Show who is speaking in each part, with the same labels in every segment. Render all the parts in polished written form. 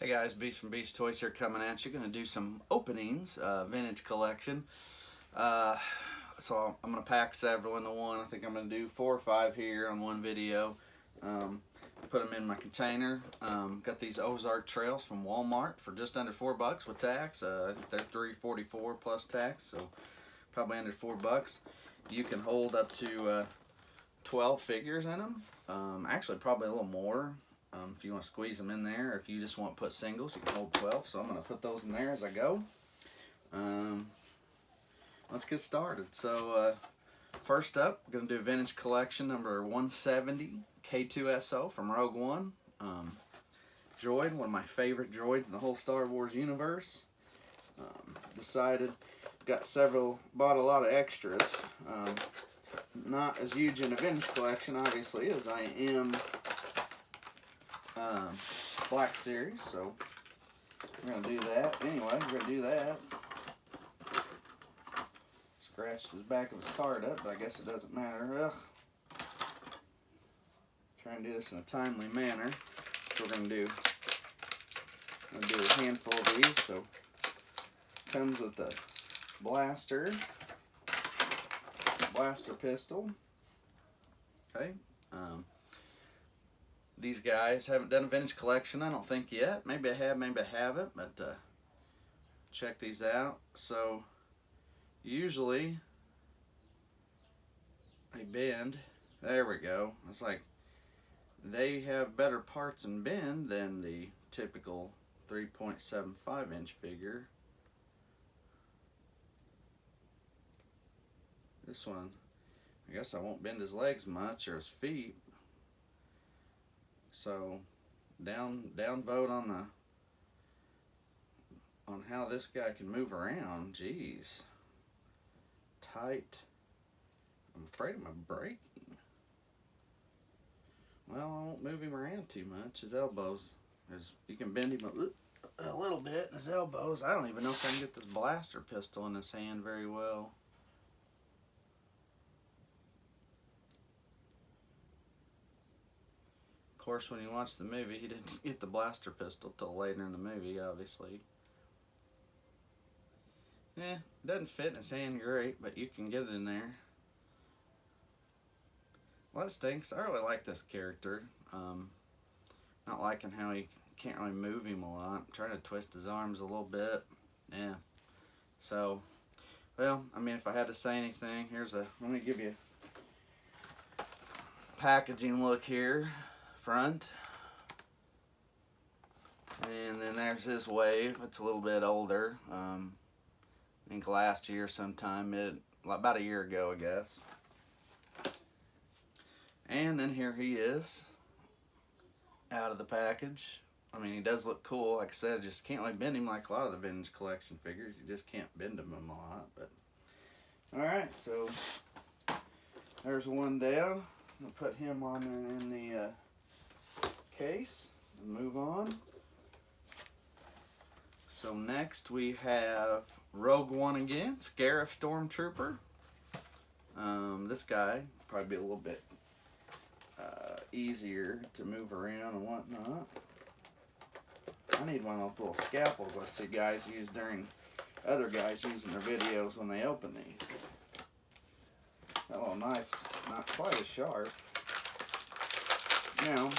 Speaker 1: Hey guys, Beast from Beast Toys here coming at you. Going to do some openings, vintage collection. So I'm going to pack several into one. I think I'm going to do 4 or 5 here on one video. Put them in my container. Got these Ozark Trails from Walmart for just under $4 with tax. I think they're $3.44 plus tax, so probably under $4. You can hold up to 12 figures in them. Actually, probably a little more. If you want to squeeze them in there, or if you just want to put singles, you can hold 12. So I'm going to put those in there as I go. Let's get started. So first up, I'm going to do vintage collection number 170, K2SO from Rogue One. Droid, one of my favorite droids in the whole Star Wars universe. Bought a lot of extras. Not as huge in a vintage collection, obviously, as I am Black Series, so we're going to do that. Anyway, we're going to do that. Scratched his back of his card up, but I guess it doesn't matter. Ugh. Try and do this in a timely manner. So we're going to do. I'm going to do a handful of these. So comes with the blaster pistol. Okay. These guys haven't done a vintage collection, I don't think yet. Maybe I have, maybe I haven't, but check these out. So usually they bend. There we go. It's like they have better parts and bend than the typical 3.75 inch figure. This one, I guess I won't bend his legs much or his feet. So down vote on how this guy can move around. Jeez. Tight. I'm afraid of my braking. Well, I won't move him around too much. His elbows, you can bend him a little bit in his elbows. I don't even know if I can get this blaster pistol in his hand very well. Of course, when you watch the movie, he didn't get the blaster pistol till later in the movie, obviously. Doesn't fit in his hand great, but you can get it in there. Well, that stinks. I really like this character. Not liking how he can't really move him a lot. I'm trying to twist his arms a little bit. Yeah. So, well, I mean, if I had to say anything, let me give you a packaging look here. Front, and then there's his wave. It's a little bit older. I think last year sometime, about a year ago, I guess. And then here he is, out of the package. I mean, he does look cool. Like I said, I just can't really bend him like a lot of the vintage collection figures. You just can't bend them a lot. But all right, so there's one down. I'll put him on in the case and move on. So next we have Rogue One again, Scarif Stormtrooper. This guy probably be a little bit easier to move around and whatnot. I need one of those little scalpels I see guys use other guys using their videos when they open these. That little knife's not quite as sharp. Now,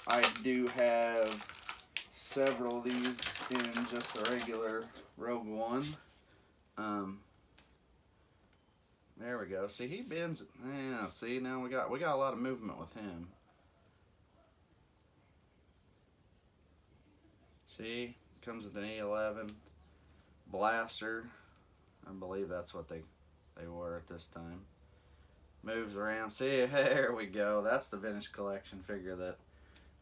Speaker 1: I do have several of these in just a regular Rogue One. There we go. See, he bends. Yeah. See, now we got a lot of movement with him. See, comes with an E11 blaster. I believe that's what they were at this time. Moves around. See, there we go. That's the vintage collection figure that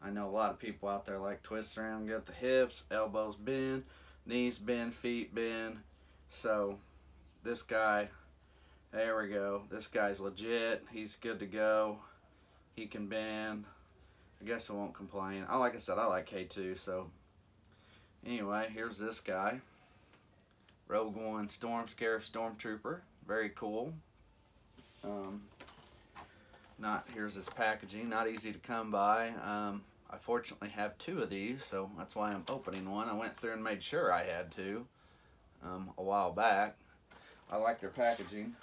Speaker 1: I know a lot of people out there like. Twists around, get the hips, elbows bend, knees bend, feet bend. So this guy, there we go. This guy's legit. He's good to go. He can bend. I guess I won't complain. Like I said, I like K2. So anyway, here's this guy. Rogue One Scarif Stormtrooper. Very cool. Here's his packaging. Not easy to come by. I fortunately have 2 of these, so that's why I'm opening one. I went through and made sure I had 2 a while back. I like their packaging.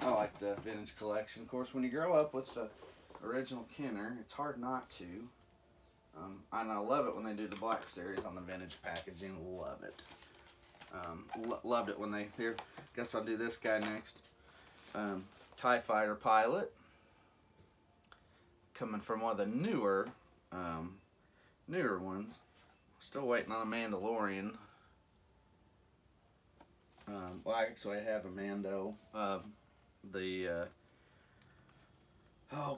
Speaker 1: I like the vintage collection. Of course, when you grow up with the original Kenner, it's hard not to. And I love it when they do the Black Series on the vintage packaging. Love it. Loved it when they... Here, guess I'll do this guy next. TIE Fighter Pilot. Coming from one of the newer ones. Still waiting on a Mandalorian. Well, actually, I have a Mando. Oh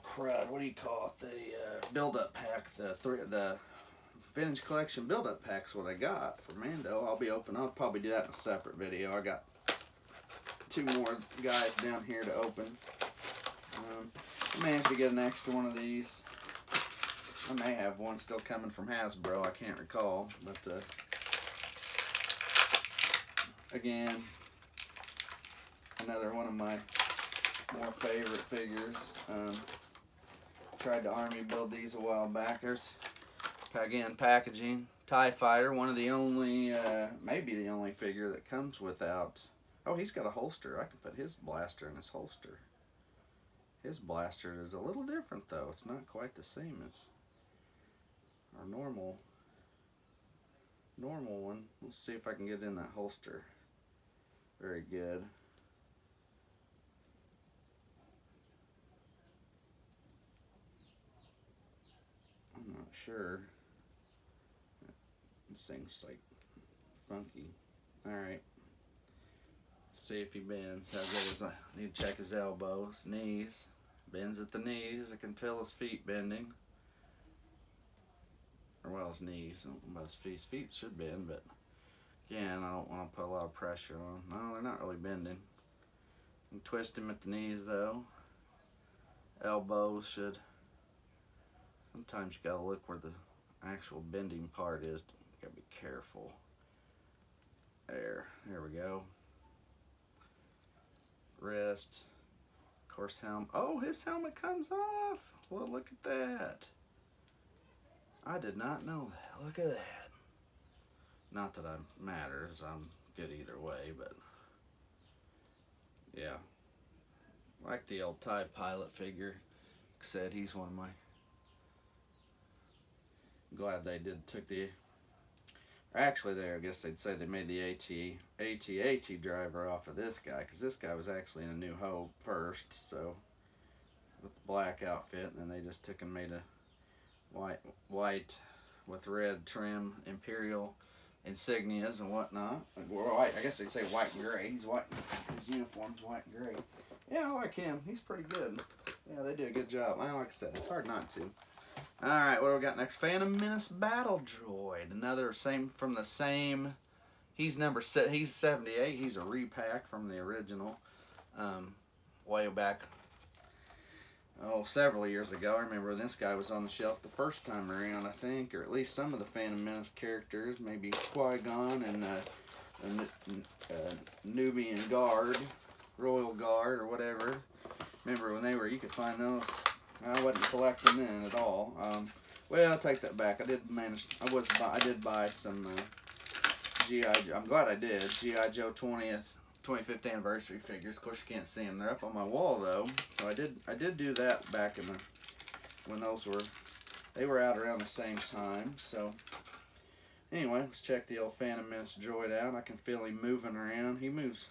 Speaker 1: crud! What do you call it? The build-up pack. The vintage collection build-up pack's what I got for Mando. I'll probably do that in a separate video. I got 2 more guys down here to open. I managed to get an extra one of these. I may have one still coming from Hasbro. I can't recall, but again, another one of my more favorite figures. Tried to army build these a while back. There's, again, packaging. TIE Fighter, one of the only, maybe the only figure that comes without... Oh, he's got a holster. I can put his blaster in his holster. His blaster is a little different, though. It's not quite the same as our normal one. Let's see if I can get in that holster. Very good. I'm not sure. This thing's like funky. Alright. See if he bends. How good is I need to check his elbows, knees. Bends at the knees. I can feel his feet bending. Or well, his knees. I don't know about his feet should bend, but again, I don't want to put a lot of pressure on. No, they're not really bending. You can twist him at the knees though. Elbows should. Sometimes you gotta look where the actual bending part is. You gotta be careful. There we go. Wrist. Of course, helmet. Oh, his helmet comes off. Well, look at that. I did not know that. Look at that. Not that it matters. I'm good either way, but yeah. Like the old TIE Pilot figure. Like I said, he's one of my... Glad they took the... Actually, I guess they'd say they made the AT-AT driver off of this guy, because this guy was actually in A New Hope first, so with the black outfit, and then they just took and made a white with red trim Imperial insignias and whatnot. White, I guess they'd say white and gray. He's white. His uniform's white and gray. Yeah, I like him. He's pretty good. Yeah, they did a good job. Like I said, it's hard not to. Alright, what do we got next? Phantom Menace Battle Droid. Another from the same. He's 78. He's a repack from the original. Way back, several years ago. I remember when this guy was on the shelf the first time around, I think. Or at least some of the Phantom Menace characters. Maybe Qui-Gon and Nubian Guard. Royal Guard or whatever. Remember when you could find those. I wasn't collecting then at all. Well, I'll take that back. I did buy some G.I. Joe. I'm glad I did. G.I. Joe 25th anniversary figures. Of course, you can't see them. They're up on my wall though. So I did do that back when they were out around the same time. So anyway, let's check the old Phantom Menace droid out. I can feel him moving around. He moves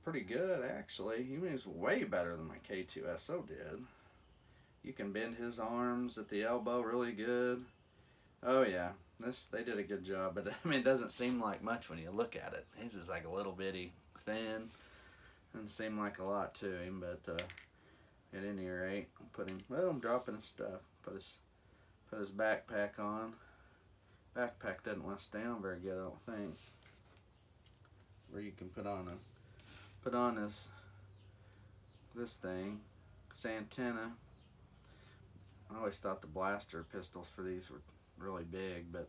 Speaker 1: pretty good actually. He moves way better than my K2SO did. You can bend his arms at the elbow really good. Oh yeah, they did a good job, but I mean it doesn't seem like much when you look at it. His is like a little bitty thin. Doesn't seem like a lot to him, but at any rate, I'm dropping his stuff. Put his backpack on. Backpack doesn't want to stay on very good, I don't think. Where you can put on this thing, this antenna. I always thought the blaster pistols for these were really big, but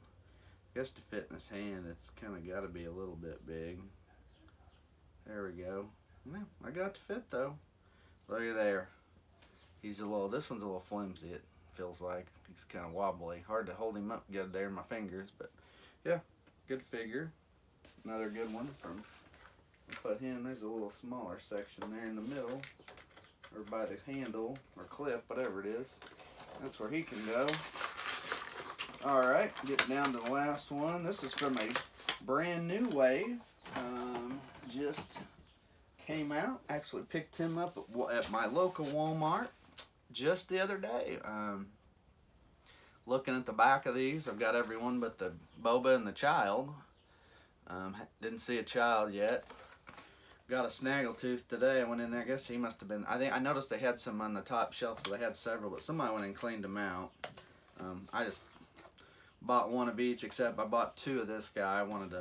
Speaker 1: I guess to fit in his hand, it's kind of got to be a little bit big. There we go. Yeah, I got to fit though. Look at there. This one's a little flimsy. It feels like. He's kind of wobbly. Hard to hold him up good there in my fingers, but yeah, good figure. Another good one from, put him, there's a little smaller section there in the middle, or by the handle, or clip, whatever it is. That's where he can go. Alright, get down to the last one. This is from a brand new wave. Just came out. Actually picked him up at my local Walmart just the other day. Looking at the back of these, I've got everyone but the Boba and the child. Didn't see a child yet. Got a Snaggletooth today. I went in there. I guess he must have been. I noticed they had some on the top shelf, so they had several, but somebody went and cleaned them out. I just bought one of each, except I bought two of this guy. I wanted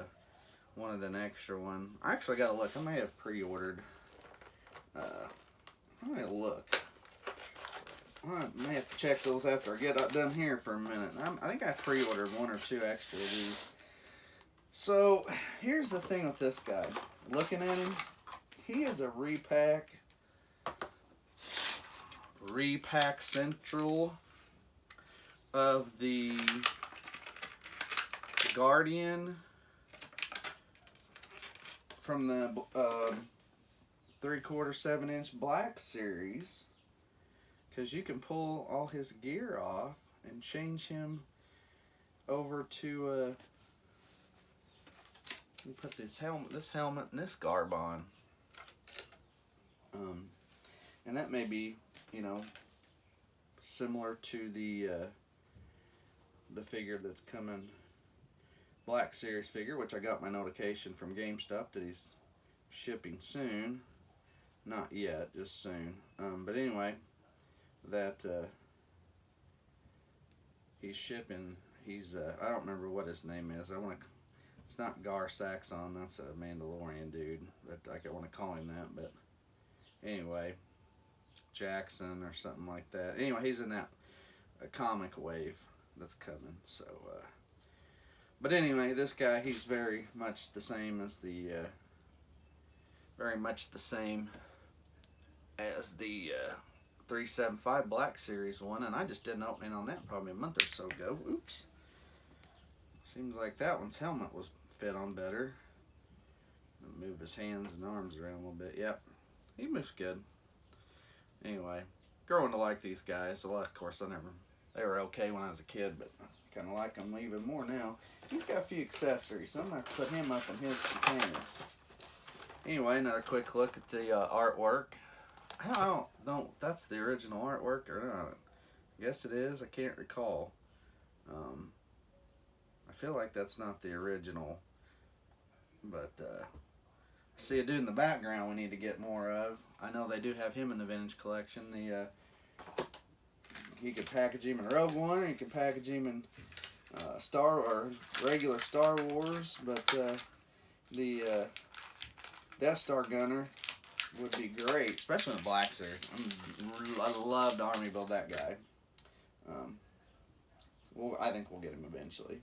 Speaker 1: an extra one. I actually got to look. I may have pre-ordered. I might look. I may have to check those after I get done here for a minute. I think I pre-ordered one or two extra of these. So, here's the thing with this guy. Looking at him, he is a repack central of the Guardian from the 3/4 7-inch Black Series, because you can pull all his gear off and change him over to let me put this helmet and this garb on, and that may be, you know, similar to the figure that's coming, Black Series figure, which I got my notification from GameStop that he's shipping soon. Not yet, just soon. But anyway, that he's shipping. He's I don't remember what his name is. It's not Gar Saxon. That's a Mandalorian dude. But I want to call him that. But anyway, Jackson or something like that. Anyway, he's in that comic wave that's coming. So, but anyway, this guy, he's very much the same as the 375 Black Series one, and I just did an opening on that probably a month or so ago. Oops. Seems like that one's helmet was fit on better. Move his hands and arms around a little bit. Yep, he moves good. Anyway, growing to like these guys a lot. Of course, they were okay when I was a kid, but I kind of like them even more now. He's got a few accessories, so I'm going to put him up in his container. Anyway, another quick look at the artwork. I don't know if that's the original artwork or not. I guess it is. I can't recall. I feel like that's not the original. But I see a dude in the background we need to get more of. I know they do have him in the vintage collection. You could package him in Rogue One, or you could package him in regular Star Wars. But the Death Star Gunner would be great, especially in the Black Series. I love to army build that guy. I think we'll get him eventually.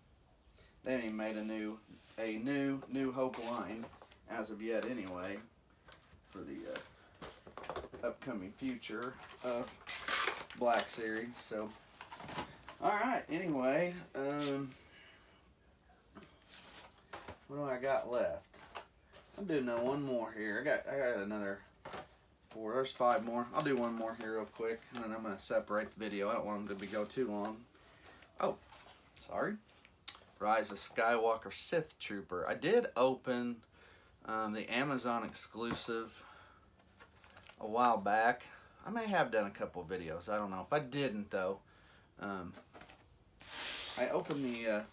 Speaker 1: They haven't even made a new Hope line as of yet, anyway, for the upcoming future of Black Series. So, all right. Anyway, what do I got left? I'll do one more here. I got another 4. There's 5 more. I'll do one more here real quick, and then I'm gonna separate the video. I don't want them to go too long. Oh, sorry. Rise of Skywalker Sith Trooper. I did open the Amazon exclusive a while back. I may have done a couple videos. I don't know. If I didn't, though, I opened the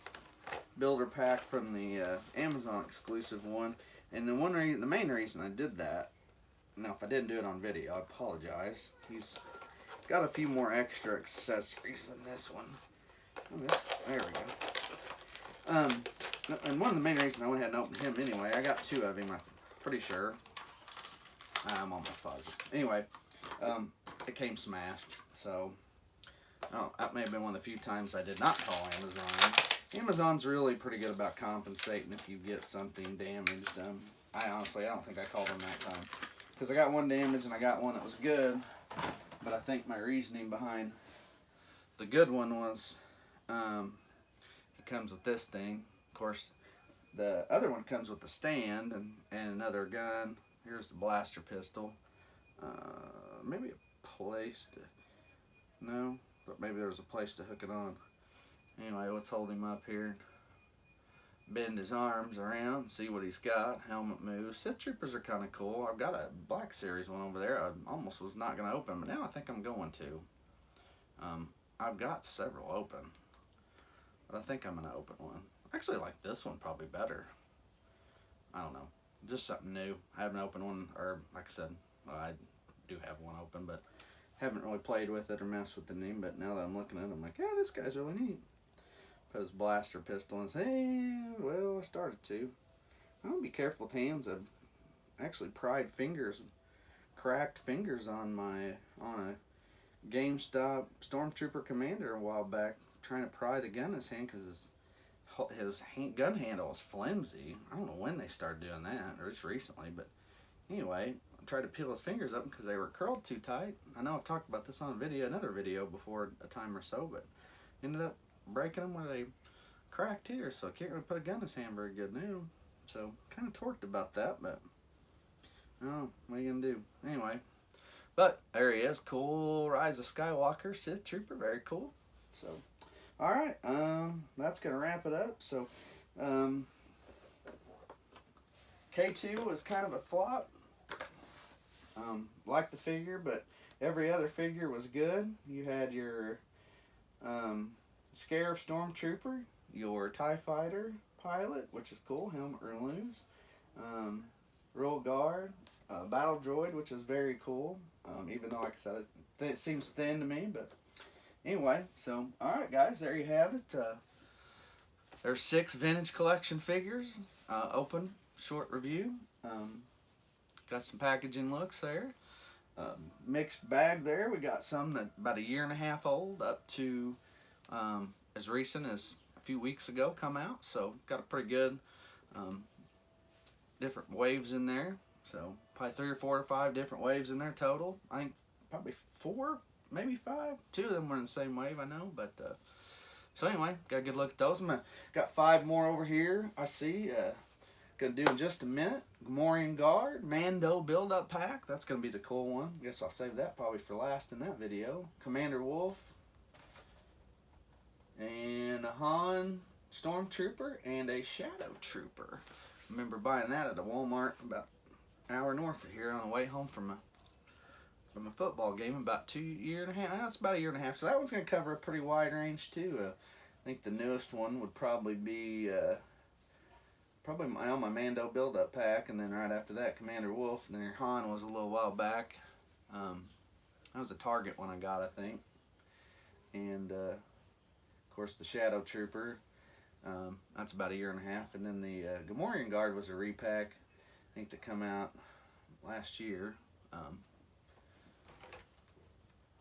Speaker 1: builder pack from the Amazon exclusive one, and the main reason I did that. Now, if I didn't do it on video, I apologize. He's got a few more extra accessories than this one. There we go. And one of the main reasons I went ahead and opened him anyway, I got 2 of him, I'm pretty sure. I'm almost positive. Anyway, it came smashed, so that may have been one of the few times I did not call Amazon. Amazon's really pretty good about compensating if you get something damaged. I don't think I called them that time, because I got one damaged and I got one that was good, but I think my reasoning behind the good one was, it comes with this thing. Of course, the other one comes with the stand and another gun. Here's the blaster pistol. Maybe a place to, no, but maybe there was a place to hook it on. Anyway, let's hold him up here. Bend his arms around and see what he's got. Helmet moves. Sith Troopers are kind of cool. I've got a Black Series one over there. I almost was not going to open, but now I think I'm going to. I've got several open, but I think I'm going to open one. I actually like this one probably better. I don't know. Just something new. I haven't opened one, or like I said, well, I do have one open, but haven't really played with it or messed with the name. But now that I'm looking at it, I'm like, yeah, this guy's really neat. Put his blaster pistol and say, well, I started to. I'm going to be careful with hands. I've actually pried fingers, cracked fingers on a GameStop Stormtrooper Commander a while back, trying to pry the gun in his hand because his gun handle is flimsy. I don't know when they started doing that, or just recently, but anyway, I tried to peel his fingers up because they were curled too tight. I know I've talked about this on another video before a time or so, but ended up breaking them where they cracked here, so I can't really put a gun in his hand very good now. So kind of torqued about that, but I don't know, what are you gonna do? Anyway, but there he is. Cool Rise of Skywalker Sith Trooper, very cool. So alright, that's gonna wrap it up. So K2 was kind of a flop. Liked the figure, but every other figure was good. You had your Scarif Stormtrooper, your TIE Fighter pilot, which is cool, helmet removes, Royal Guard, Battle Droid, which is very cool, even though, like I said, it seems thin to me, but anyway, so, alright guys, there you have it. There's 6 vintage collection figures, open, short review, got some packaging looks there, mixed bag there. We got some that about 1.5 years old up to as recent as a few weeks ago come out, so got a pretty good different waves in there, so probably 3 or 4 or 5 different waves in there total. I think probably 4, maybe 5. 2 of them were in the same wave, I know, but so anyway, got a good look at those. Got 5 more over here I see. Gonna do in just a minute. Gamorrean Guard Mando build-up pack. That's gonna be the cool one. Guess I'll save that probably for last in that video. Commander Wolf and a Han Stormtrooper and a Shadow Trooper. Remember buying that at a Walmart about an hour north of here on the way home from a football game about 2.5 years. That's about 1.5 years. So that one's gonna cover a pretty wide range too. I think the newest one would probably be probably my Mando build-up pack, and then right after that, Commander Wolf, and then Han was a little while back. That was a Target one I got, I think. And, of course, the Shadow Trooper, that's about 1.5 years, and then the Gamorrean Guard was a repack, I think, that come out last year.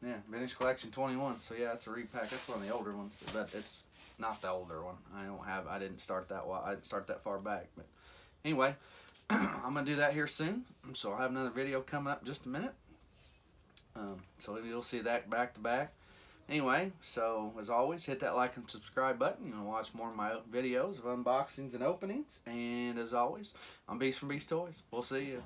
Speaker 1: Yeah, Vintage Collection 21, so yeah, it's a repack. That's one of the older ones, but it's not the older one. I didn't start that far back, but anyway, I'm gonna do that here soon, so I'll have another video coming up in just a minute, so you'll see that back to back. Anyway, so as always, hit that like and subscribe button. You can watch more of my videos of unboxings and openings, and as always, I'm Beast from Beast Toys. We'll see you.